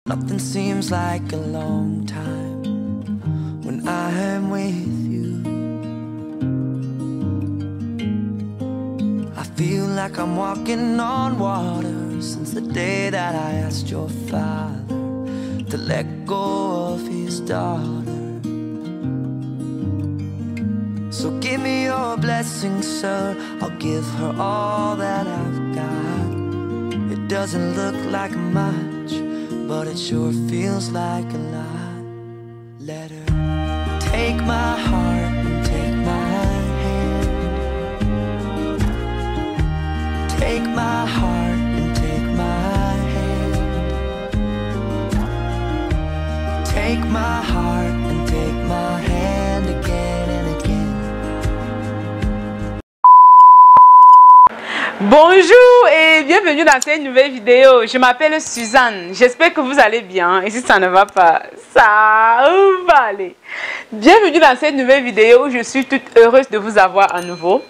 Nothing seems like a long time when I'm with you. I feel like I'm walking on water since the day that I asked your father to let go of his daughter. So give me your blessing, sir. I'll give her all that I've got. It doesn't look like much, but it sure feels like a lot. Let her take my heart and take my hand. Take my heart and take my hand. Take my heart and take my hand again and again. Bonjour et bienvenue dans cette nouvelle vidéo. Je m'appelle Suzanne. J'espère que vous allez bien. Et si ça ne va pas, ça va aller. Bienvenue dans cette nouvelle vidéo. Je suis toute heureuse de vous avoir à nouveau.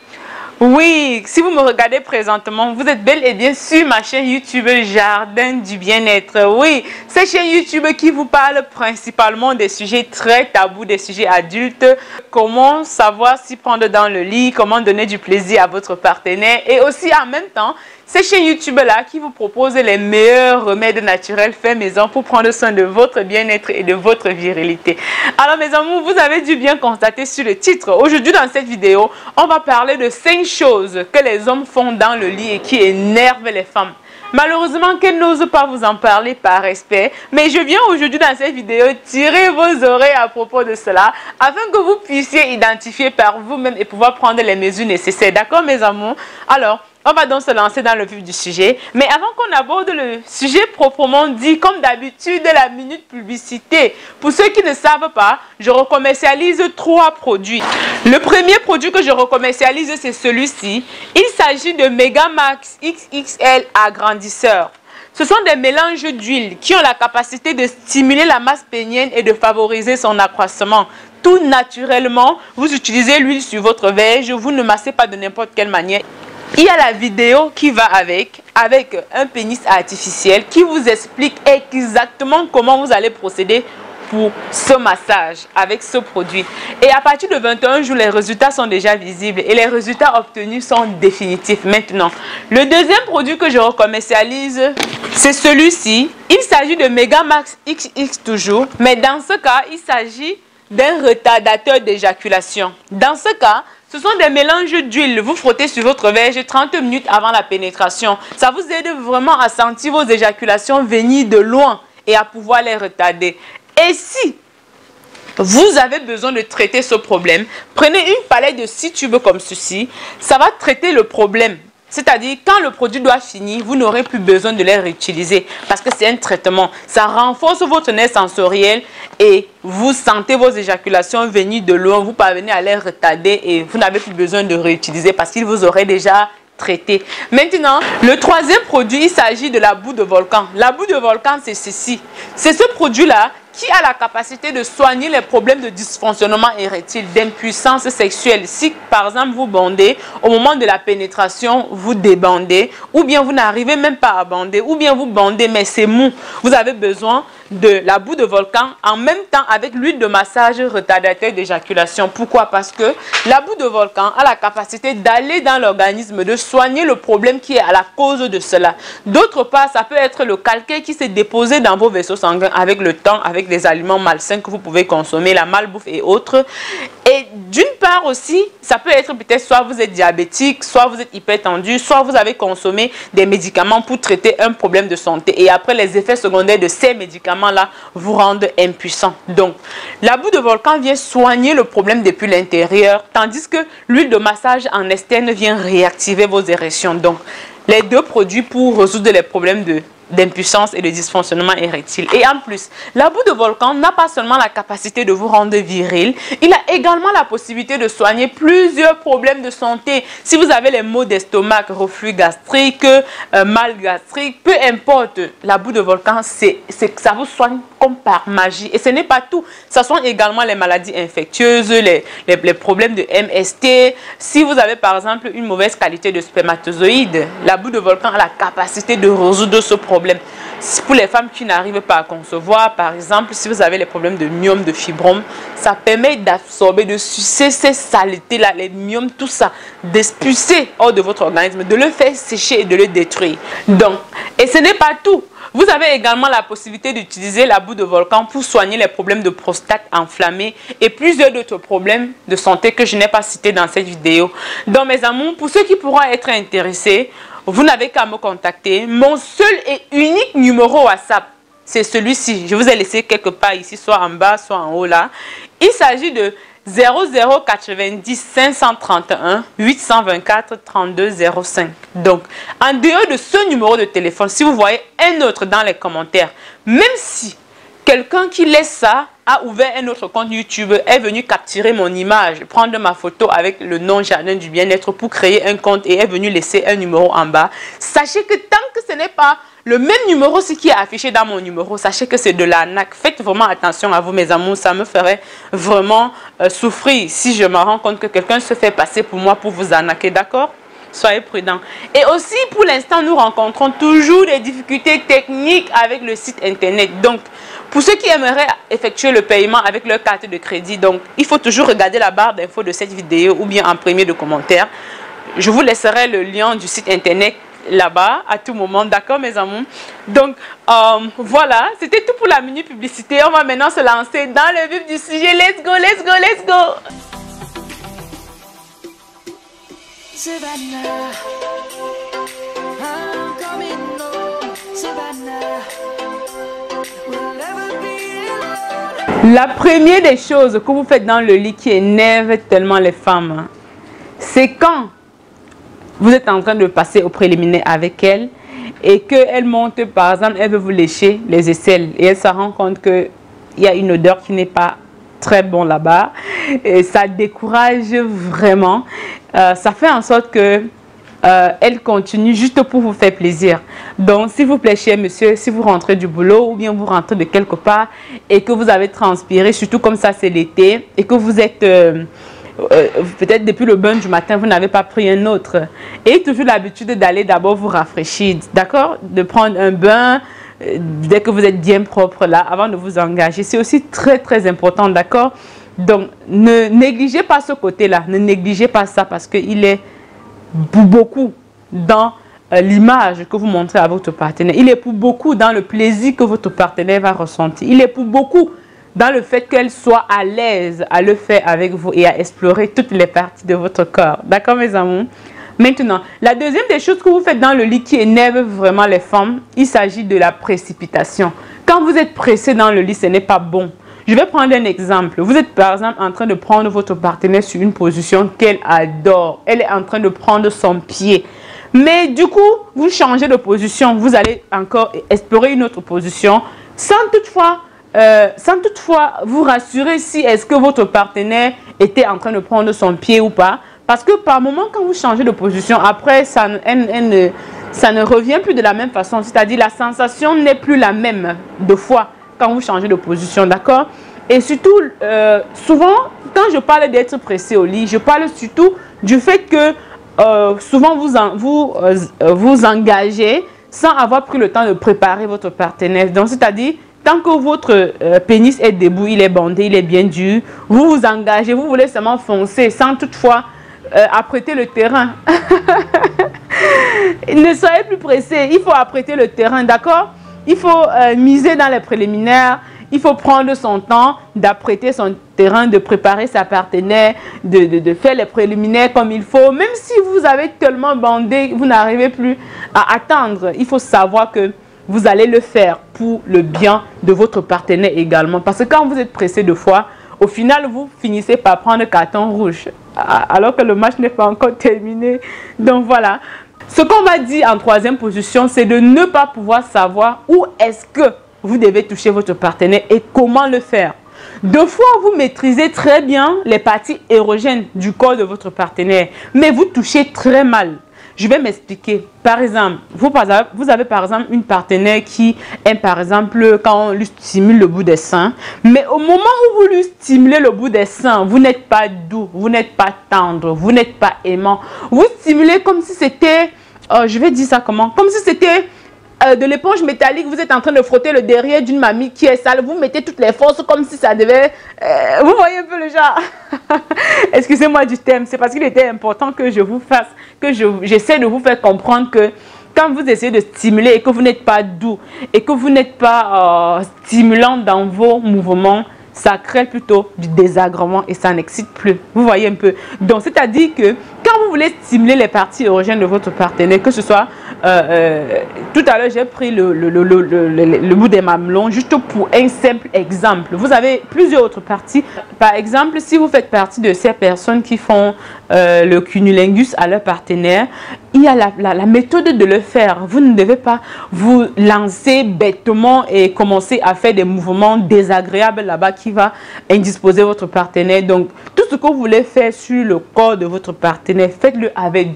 Oui, si vous me regardez présentement, vous êtes bel et bien sur ma chaîne YouTube Jardin du Bien-être. Oui, cette chaîne YouTube qui vous parle principalement des sujets très tabous, des sujets adultes. Comment savoir s'y prendre dans le lit, comment donner du plaisir à votre partenaire. Et aussi en même temps, cette chaîne YouTube-là qui vous propose les meilleurs remèdes naturels faits maison pour prendre soin de votre bien-être et de votre virilité. Alors mes amours, vous avez dû bien constater sur le titre. Aujourd'hui dans cette vidéo, on va parler de 5 choses que les hommes font dans le lit et qui énervent les femmes. Malheureusement, qu'elles n'osent pas vous en parler par respect. Mais je viens aujourd'hui dans cette vidéo tirer vos oreilles à propos de cela afin que vous puissiez identifier par vous-même et pouvoir prendre les mesures nécessaires. D'accord mes amours? Alors, on va donc se lancer dans le vif du sujet. Mais avant qu'on aborde le sujet proprement dit, comme d'habitude, la minute publicité. Pour ceux qui ne savent pas, je recommercialise 3 produits. Le premier produit que je recommercialise, c'est celui-ci. Il s'agit de Megamax XXL agrandisseur. Ce sont des mélanges d'huile qui ont la capacité de stimuler la masse pénienne et de favoriser son accroissement. Tout naturellement, vous utilisez l'huile sur votre verge, vous ne massez pas de n'importe quelle manière. Il y a la vidéo qui va avec un pénis artificiel qui vous explique exactement comment vous allez procéder pour ce massage avec ce produit. Et à partir de 21 jours, les résultats sont déjà visibles et les résultats obtenus sont définitifs. Maintenant, le deuxième produit que je recommercialise, c'est celui-ci. Il s'agit de Megamax XX toujours, mais dans ce cas, il s'agit d'un retardateur d'éjaculation. Dans ce cas, ce sont des mélanges d'huile. Vous frottez sur votre verge 30 minutes avant la pénétration. Ça vous aide vraiment à sentir vos éjaculations venir de loin et à pouvoir les retarder. Et si vous avez besoin de traiter ce problème, prenez une palette de 6 tubes comme ceci. Ça va traiter le problème. C'est-à-dire, quand le produit doit finir, vous n'aurez plus besoin de les réutiliser parce que c'est un traitement. Ça renforce votre nerf sensoriel et vous sentez vos éjaculations venir de loin. Vous parvenez à les retarder et vous n'avez plus besoin de réutiliser parce qu'il vous aurait déjà traité. Maintenant, le troisième produit, il s'agit de la boue de volcan. La boue de volcan, c'est ceci. C'est ce produit-là qui a la capacité de soigner les problèmes de dysfonctionnement érectile, d'impuissance sexuelle. Si, par exemple, vous bandez, au moment de la pénétration, vous débandez, ou bien vous n'arrivez même pas à bander, ou bien vous bandez, mais c'est mou. Vous avez besoin de la boue de volcan en même temps avec l'huile de massage retardateur d'éjaculation. Pourquoi? Parce que la boue de volcan a la capacité d'aller dans l'organisme, de soigner le problème qui est à la cause de cela. D'autre part, ça peut être le calcaire qui s'est déposé dans vos vaisseaux sanguins avec le temps, avec des aliments malsains que vous pouvez consommer, la malbouffe et autres. Et d'une part aussi, ça peut être peut-être soit vous êtes diabétique, soit vous êtes hypertendu, soit vous avez consommé des médicaments pour traiter un problème de santé. Et après, les effets secondaires de ces médicaments-là vous rendent impuissant. Donc, la boue de volcan vient soigner le problème depuis l'intérieur, tandis que l'huile de massage en externe vient réactiver vos érections. Donc, les 2 produits pour résoudre les problèmes d'impuissance et de dysfonctionnement érectile. Et en plus, la boue de volcan n'a pas seulement la capacité de vous rendre viril, il a également la possibilité de soigner plusieurs problèmes de santé. Si vous avez les maux d'estomac, reflux gastrique, mal gastrique, peu importe, la boue de volcan, ça vous soigne comme par magie. Et ce n'est pas tout. Ça soigne également les maladies infectieuses, les problèmes de MST. Si vous avez par exemple une mauvaise qualité de spermatozoïdes, la boue de volcan a la capacité de résoudre ce problème problèmes. Pour les femmes qui n'arrivent pas à concevoir, par exemple, si vous avez les problèmes de myome, de fibrome, ça permet d'absorber, de sucer ces saletés-là, les myomes, tout ça, d'expulser hors de votre organisme, de le faire sécher et de le détruire. Donc, et ce n'est pas tout. Vous avez également la possibilité d'utiliser la boue de volcan pour soigner les problèmes de prostate enflammée et plusieurs d'autres problèmes de santé que je n'ai pas cités dans cette vidéo. Donc mes amours, pour ceux qui pourront être intéressés, vous n'avez qu'à me contacter. Mon seul et unique numéro WhatsApp, c'est celui-ci. Je vous ai laissé quelque part ici, soit en bas, soit en haut là. Il s'agit de 0090 531 824 32 05. Donc, en dehors de ce numéro de téléphone, si vous voyez un autre dans les commentaires, même si quelqu'un qui laisse ça a ouvert un autre compte YouTube, est venu capturer mon image, prendre ma photo avec le nom Jardin du Bien-être pour créer un compte et est venu laisser un numéro en bas, sachez que tant que ce n'est pas le même numéro, ce qui est affiché dans mon numéro, sachez que c'est de l'arnaque. Faites vraiment attention à vous, mes amours. Ça me ferait vraiment souffrir si je me rends compte que quelqu'un se fait passer pour moi pour vous arnaquer, d'accord? Soyez prudents. Et aussi, pour l'instant, nous rencontrons toujours des difficultés techniques avec le site internet. Donc, pour ceux qui aimeraient effectuer le paiement avec leur carte de crédit, donc, il faut toujours regarder la barre d'infos de cette vidéo ou bien en premier de commentaire. Je vous laisserai le lien du site internet là-bas à tout moment, d'accord mes amours? Donc voilà, c'était tout pour la mini publicité. On va maintenant se lancer dans le vif du sujet. Let's go, let's go, let's go. Savannah, I'm coming home. Savannah, we'll never be alone. La première des choses que vous faites dans le lit qui énerve tellement les femmes, c'est quand vous êtes en train de passer au préliminaire avec elle et qu'elle monte, par exemple, elle veut vous lécher les aisselles et elle se rend compte qu'il y a une odeur qui n'est pas très bonne là-bas et ça décourage vraiment. Ça fait en sorte que elle continue juste pour vous faire plaisir. Donc, s'il vous plaît, cher monsieur, si vous rentrez du boulot ou bien vous rentrez de quelque part et que vous avez transpiré, surtout comme ça c'est l'été, et que vous êtes... peut-être depuis le bain du matin, vous n'avez pas pris un autre. Et toujours l'habitude d'aller d'abord vous rafraîchir, d'accord? De prendre un bain dès que vous êtes bien propre là, avant de vous engager. C'est aussi très très important, d'accord? Donc, ne négligez pas ce côté-là. Ne négligez pas ça parce qu'il est pour beaucoup dans l'image que vous montrez à votre partenaire. Il est pour beaucoup dans le plaisir que votre partenaire va ressentir. Il est pour beaucoup dans le fait qu'elle soit à l'aise à le faire avec vous et à explorer toutes les parties de votre corps. D'accord, mes amours? Maintenant, la deuxième des choses que vous faites dans le lit qui énerve vraiment les femmes, il s'agit de la précipitation. Quand vous êtes pressé dans le lit, ce n'est pas bon. Je vais prendre un exemple. Vous êtes par exemple en train de prendre votre partenaire sur une position qu'elle adore. Elle est en train de prendre son pied. Mais du coup, vous changez de position. Vous allez encore explorer une autre position sans toutefois vous rassurer si est-ce que votre partenaire était en train de prendre son pied ou pas. Parce que par moment, quand vous changez de position, après, ça ne revient plus de la même façon. C'est-à-dire la sensation n'est plus la même deux fois quand vous changez de position, d'accord? Et surtout, souvent, quand je parle d'être pressé au lit, je parle surtout du fait que souvent vous engagez sans avoir pris le temps de préparer votre partenaire. Donc, c'est-à-dire, tant que votre pénis est debout, il est bandé, il est bien dur, vous vous engagez, vous voulez seulement foncer sans toutefois apprêter le terrain. Ne soyez plus pressé, il faut apprêter le terrain, d'accord? Il faut miser dans les préliminaires, il faut prendre son temps d'apprêter son terrain, de préparer sa partenaire, de faire les préliminaires comme il faut. Même si vous avez tellement bandé, vous n'arrivez plus à attendre, il faut savoir que vous allez le faire pour le bien de votre partenaire également. Parce que quand vous êtes pressé de fois, au final, vous finissez par prendre carton rouge. Alors que le match n'est pas encore terminé. Donc voilà. Ce qu'on va dire en troisième position, c'est de ne pas pouvoir savoir où est-ce que vous devez toucher votre partenaire et comment le faire. Deux fois, vous maîtrisez très bien les parties érogènes du corps de votre partenaire. Mais vous touchez très mal. Je vais m'expliquer. Par exemple, vous avez par exemple une partenaire qui aime par exemple quand on lui stimule le bout des seins. Mais au moment où vous lui stimulez le bout des seins, vous n'êtes pas doux, vous n'êtes pas tendre, vous n'êtes pas aimant. Vous stimulez comme si c'était, je vais dire ça comment, comme si c'était de l'éponge métallique, vous êtes en train de frotter le derrière d'une mamie qui est sale, vous mettez toutes les forces comme si ça devait... vous voyez un peu le genre. Excusez-moi du thème, c'est parce qu'il était important que je vous fasse, que j'essaie de vous faire comprendre que quand vous essayez de stimuler et que vous n'êtes pas doux et que vous n'êtes pas stimulant dans vos mouvements, ça crée plutôt du désagrément et ça n'excite plus. Vous voyez un peu. Donc, c'est-à-dire que quand vous voulez stimuler les parties érogènes de votre partenaire, que ce soit... tout à l'heure, j'ai pris le bout des mamelons juste pour un simple exemple. Vous avez plusieurs autres parties. Par exemple, si vous faites partie de ces personnes qui font le cunnilingus à leur partenaire, il y a la méthode de le faire. Vous ne devez pas vous lancer bêtement et commencer à faire des mouvements désagréables là-bas qui va indisposer votre partenaire. Donc, tout ce que vous voulez faire sur le corps de votre partenaire, faites-le avec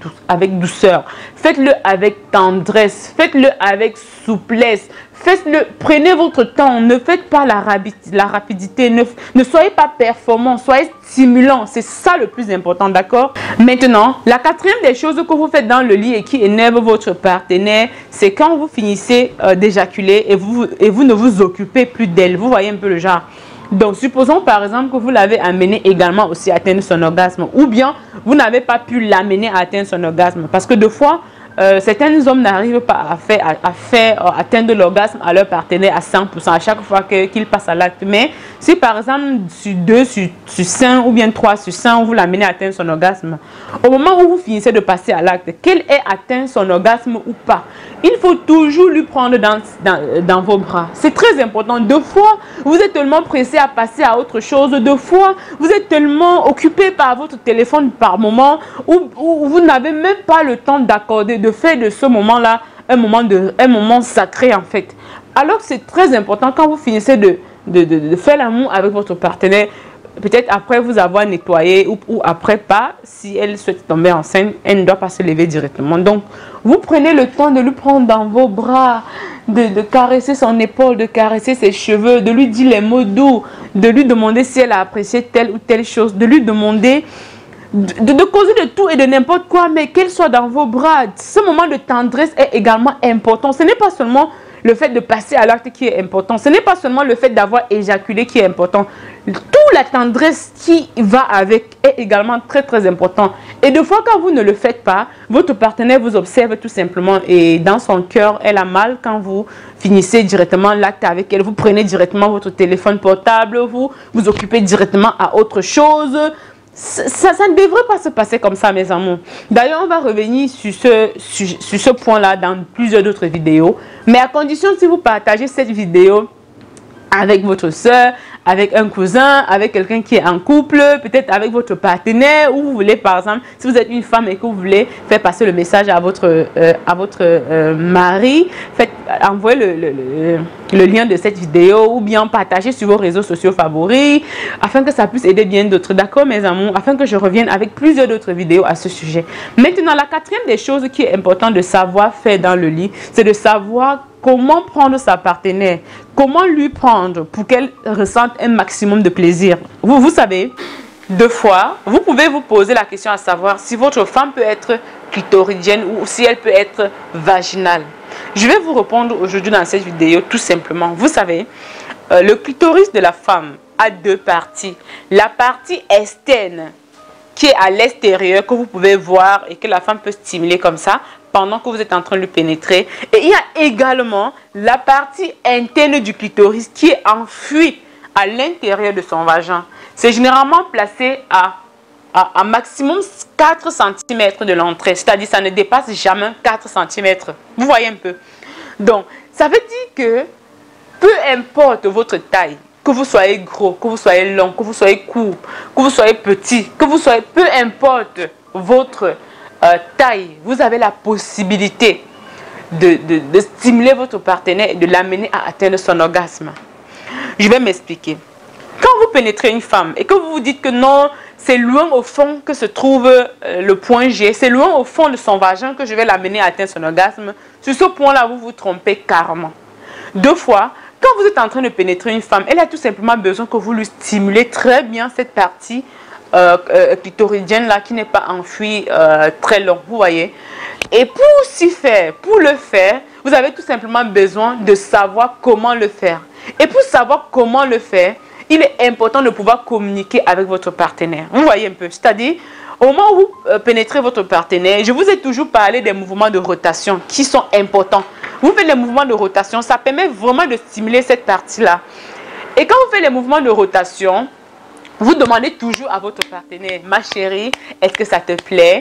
douceur. Faites-le avec tendresse. Faites-le avec souplesse. Faites-le, prenez votre temps. Ne faites pas la rapidité. Ne soyez pas performant. Soyez stimulant. C'est ça le plus important, d'accord? Maintenant, la quatrième des choses que vous faites dans le lit et qui énerve votre partenaire, c'est quand vous finissez d'éjaculer et vous ne vous occupez plus d'elle. Vous voyez un peu le genre. Donc, supposons par exemple que vous l'avez amené également aussi à atteindre son orgasme, ou bien vous n'avez pas pu l'amener à atteindre son orgasme. Parce que des fois, certains hommes n'arrivent pas à faire atteindre l'orgasme à leur partenaire à 100% à chaque fois qu'ils passent à l'acte. Mais si par exemple sur 2 sur 5 ou bien 3 sur 5, vous l'amenez à atteindre son orgasme, au moment où vous finissez de passer à l'acte, qu'elle ait atteint son orgasme ou pas, il faut toujours lui prendre dans vos bras. C'est très important. Deux fois, vous êtes tellement pressé à passer à autre chose. Deux fois, vous êtes tellement occupé par votre téléphone par moment où vous n'avez même pas le temps d'accorder, de faire de ce moment-là un moment sacré en fait. Alors que c'est très important quand vous finissez de faire l'amour avec votre partenaire, peut-être après vous avoir nettoyé ou après pas, si elle souhaite tomber enceinte, elle ne doit pas se lever directement. Donc, vous prenez le temps de lui prendre dans vos bras, de caresser son épaule, de caresser ses cheveux, de lui dire les mots doux, de lui demander si elle a apprécié telle ou telle chose, de lui demander de causer de tout et de n'importe quoi, mais qu'elle soit dans vos bras. Ce moment de tendresse est également important. Ce n'est pas seulement le fait de passer à l'acte qui est important. Ce n'est pas seulement le fait d'avoir éjaculé qui est important. Toute la tendresse qui va avec est également très très important. Et des fois, quand vous ne le faites pas, votre partenaire vous observe tout simplement et dans son cœur, elle a mal quand vous finissez directement l'acte avec elle. Vous prenez directement votre téléphone portable, vous vous occupez directement à autre chose. Ça ne devrait pas se passer comme ça, mes amours. D'ailleurs, on va revenir sur ce point-là dans plusieurs autres vidéos. Mais à condition, si vous partagez cette vidéo avec votre soeur, avec un cousin, avec quelqu'un qui est en couple, peut-être avec votre partenaire, ou vous voulez, par exemple, si vous êtes une femme et que vous voulez faire passer le message à votre mari, envoyez le lien de cette vidéo ou bien partagez sur vos réseaux sociaux favoris afin que ça puisse aider bien d'autres. D'accord, mes amours? Afin que je revienne avec plusieurs d'autres vidéos à ce sujet. Maintenant, la quatrième des choses qui est importante de savoir faire dans le lit, c'est de savoir comment prendre sa partenaire, comment lui prendre pour qu'elle ressente un maximum de plaisir. Vous savez, deux fois, vous pouvez vous poser la question à savoir si votre femme peut être clitoridienne ou si elle peut être vaginale. Je vais vous répondre aujourd'hui dans cette vidéo tout simplement. Vous savez, le clitoris de la femme a deux parties. La partie externe qui est à l'extérieur, que vous pouvez voir et que la femme peut stimuler comme ça pendant que vous êtes en train de le pénétrer. Et il y a également la partie interne du clitoris qui est enfuie à l'intérieur de son vagin. C'est généralement placé à maximum 4 cm de l'entrée. C'est-à-dire ça ne dépasse jamais 4 cm. Vous voyez un peu. Donc, ça veut dire que peu importe votre taille, que vous soyez gros, que vous soyez long, que vous soyez court, que vous soyez petit, que vous soyez, peu importe votre taille, vous avez la possibilité de stimuler votre partenaire et de l'amener à atteindre son orgasme. Je vais m'expliquer. Quand vous pénétrez une femme et que vous vous dites que non, c'est loin au fond que se trouve le point G, c'est loin au fond de son vagin que je vais l'amener à atteindre son orgasme, sur ce point-là, vous vous trompez carrément. Deux fois, quand vous êtes en train de pénétrer une femme, elle a tout simplement besoin que vous lui stimulez très bien cette partie clitoridienne là qui n'est pas enfuie très long, vous voyez. Et pour le faire, vous avez tout simplement besoin de savoir comment le faire. Et pour savoir comment le faire, il est important de pouvoir communiquer avec votre partenaire. Vous voyez un peu, c'est-à-dire, au moment où vous pénétrez votre partenaire, je vous ai toujours parlé des mouvements de rotation qui sont importants. Vous faites les mouvements de rotation, ça permet vraiment de stimuler cette partie-là. Et quand vous faites les mouvements de rotation, vous demandez toujours à votre partenaire, ma chérie, est-ce que ça te plaît?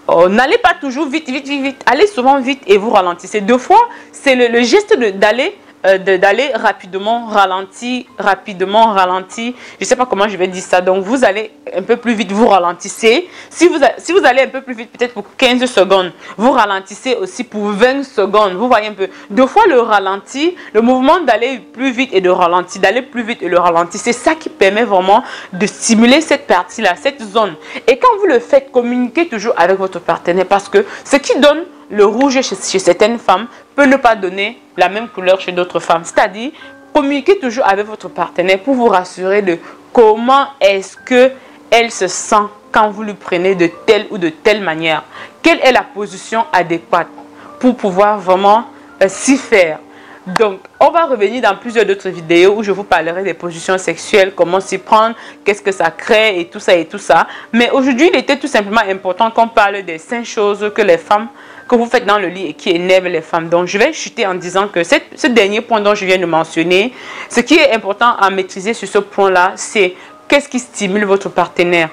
Oh, n'allez pas toujours vite, vite, vite, vite. Allez souvent vite et vous ralentissez. Deux fois, c'est le geste d'aller rapidement, ralenti, rapidement, ralenti. Je ne sais pas comment je vais dire ça. Donc, vous allez un peu plus vite, vous ralentissez. Si vous allez un peu plus vite, peut-être pour 15 secondes, vous ralentissez aussi pour 20 secondes. Vous voyez un peu. Deux fois le ralenti, le mouvement d'aller plus vite et de ralentir, d'aller plus vite et le ralentir, c'est ça qui permet vraiment de stimuler cette partie-là, cette zone. Et quand vous le faites, communiquez toujours avec votre partenaire parce que ce qui donne le rouge chez certaines femmes peut ne pas donner la même couleur chez d'autres femmes. C'est-à-dire, communiquez toujours avec votre partenaire pour vous rassurer de comment est-ce qu'elle se sent quand vous lui prenez de telle ou de telle manière. Quelle est la position adéquate pour pouvoir vraiment s'y faire. Donc, on va revenir dans plusieurs autres vidéos où je vous parlerai des positions sexuelles, comment s'y prendre, qu'est-ce que ça crée et tout ça et tout ça. Mais aujourd'hui, il était tout simplement important qu'on parle des 5 choses que les femmes, que vous faites dans le lit et qui énervent les femmes. Donc, je vais chuter en disant que ce dernier point dont je viens de mentionner, ce qui est important à maîtriser sur ce point-là, c'est qu'est-ce qui stimule votre partenaire.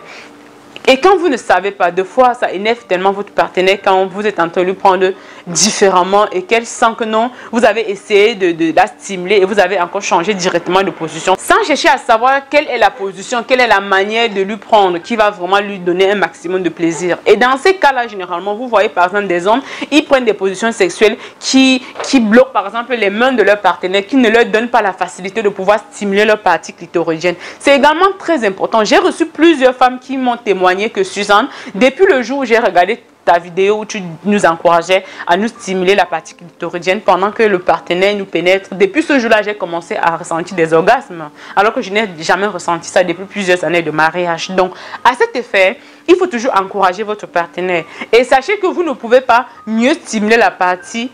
Et quand vous ne savez pas, deux fois, ça énerve tellement votre partenaire quand vous êtes en train de lui prendre différemment et qu'elle sent que non, vous avez essayé de la stimuler et vous avez encore changé directement de position. Sans chercher à savoir quelle est la position, quelle est la manière de lui prendre qui va vraiment lui donner un maximum de plaisir. Et dans ces cas-là, généralement, vous voyez par exemple des hommes, ils prennent des positions sexuelles qui bloquent par exemple les mains de leur partenaire, qui ne leur donnent pas la facilité de pouvoir stimuler leur partie clitoridienne. C'est également très important. J'ai reçu plusieurs femmes qui m'ont témoigné que Suzanne, depuis le jour où j'ai regardé ta vidéo où tu nous encourageais à nous stimuler la partie clitoridienne pendant que le partenaire nous pénètre, depuis ce jour-là, j'ai commencé à ressentir des orgasmes, alors que je n'ai jamais ressenti ça depuis plusieurs années de mariage. Donc, à cet effet, il faut toujours encourager votre partenaire. Et sachez que vous ne pouvez pas mieux stimuler la partie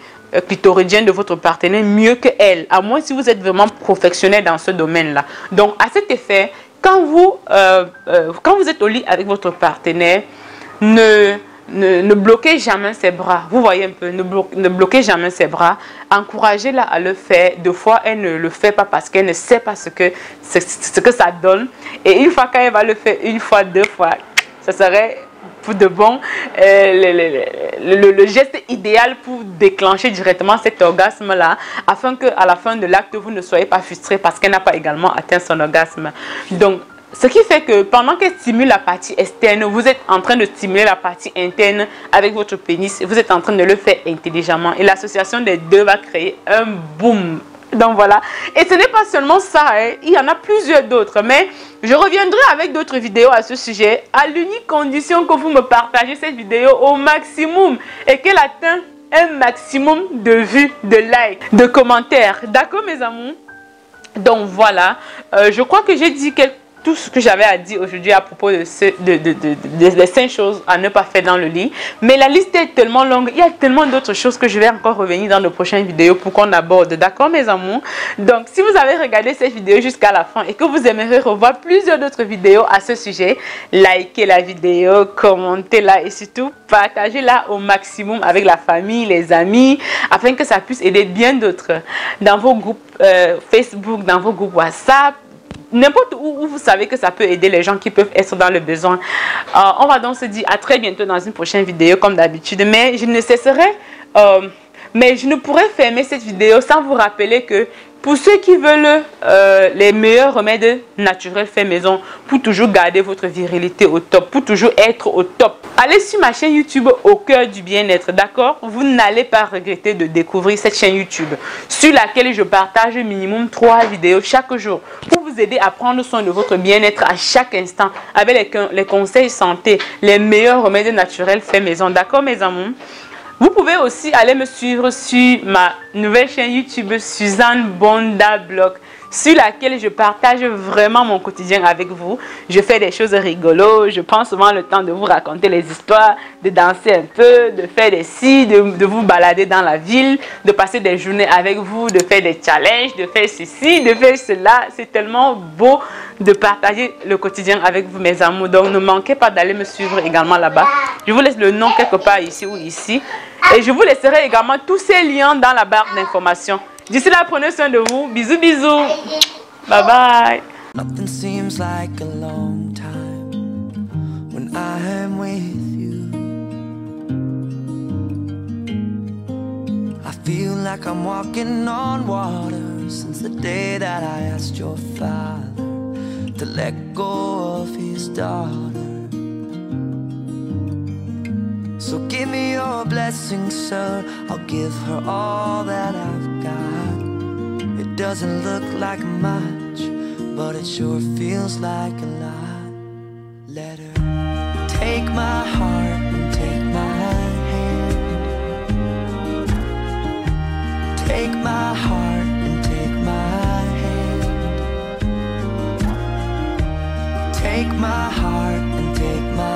clitoridienne de votre partenaire mieux que elle, à moins si vous êtes vraiment professionnel dans ce domaine-là. Donc, à cet effet, quand vous êtes au lit avec votre partenaire, ne bloquez jamais ses bras. Vous voyez un peu, ne bloquez jamais ses bras. Encouragez-la à le faire. Deux fois, elle ne le fait pas parce qu'elle ne sait pas ce que ça donne. Et une fois qu'elle va le faire, une fois, deux fois, ça serait pour de bon le geste idéal pour déclencher directement cet orgasme-là, afin qu'à la fin de l'acte, vous ne soyez pas frustré parce qu'elle n'a pas également atteint son orgasme. Donc, ce qui fait que pendant qu'elle stimule la partie externe, vous êtes en train de stimuler la partie interne avec votre pénis. Vous êtes en train de le faire intelligemment. Et l'association des deux va créer un boom. Donc voilà. Et ce n'est pas seulement ça. Hein. Il y en a plusieurs d'autres. Mais je reviendrai avec d'autres vidéos à ce sujet. À l'unique condition que vous me partagez cette vidéo au maximum. Et qu'elle atteigne un maximum de vues, de likes, de commentaires. D'accord mes amours? Donc voilà. Je crois que j'ai dit tout ce que j'avais à dire aujourd'hui à propos des 5 choses à ne pas faire dans le lit. Mais la liste est tellement longue. Il y a tellement d'autres choses que je vais encore revenir dans de prochaines vidéos pour qu'on aborde. D'accord, mes amours? Donc, si vous avez regardé cette vidéo jusqu'à la fin et que vous aimeriez revoir plusieurs d'autres vidéos à ce sujet, likez la vidéo, commentez-la et surtout partagez-la au maximum avec la famille, les amis, afin que ça puisse aider bien d'autres dans vos groupes Facebook, dans vos groupes WhatsApp, n'importe où vous savez que ça peut aider les gens qui peuvent être dans le besoin. On va donc se dire à très bientôt dans une prochaine vidéo comme d'habitude. Mais je ne pourrais fermer cette vidéo sans vous rappeler que pour ceux qui veulent les meilleurs remèdes naturels faits maison, pour toujours garder votre virilité au top, pour toujours être au top, allez sur ma chaîne YouTube Au Cœur du Bien-être, d'accord? Vous n'allez pas regretter de découvrir cette chaîne YouTube sur laquelle je partage minimum 3 vidéos chaque jour pour vous aider à prendre soin de votre bien-être à chaque instant avec les conseils santé, les meilleurs remèdes naturels faits maison, d'accord mes amours? Vous pouvez aussi aller me suivre sur ma nouvelle chaîne YouTube Suzanne Bonda Blog. sur laquelle je partage vraiment mon quotidien avec vous. Je fais des choses rigolos, je prends souvent le temps de vous raconter les histoires, de danser un peu, de faire des si, de vous balader dans la ville, de passer des journées avec vous, de faire des challenges, de faire ceci, de faire cela. C'est tellement beau de partager le quotidien avec vous, mes amours. Donc, ne manquez pas d'aller me suivre également là-bas. Je vous laisse le nom quelque part ici ou ici. Et je vous laisserai également tous ces liens dans la barre d'informations. D'ici là, prenez soin de vous. Bisous, bisous. Bye bye. Nothing seems like a long time when I am with you. I feel like I'm walking on water since the day that I asked your father to let go of his daughter. So give me your blessing, sir. I'll give her all that I've got. It doesn't look like much, but it sure feels like a lot. Let her take my heart and take my hand. Take my heart and take my hand. Take my heart and take my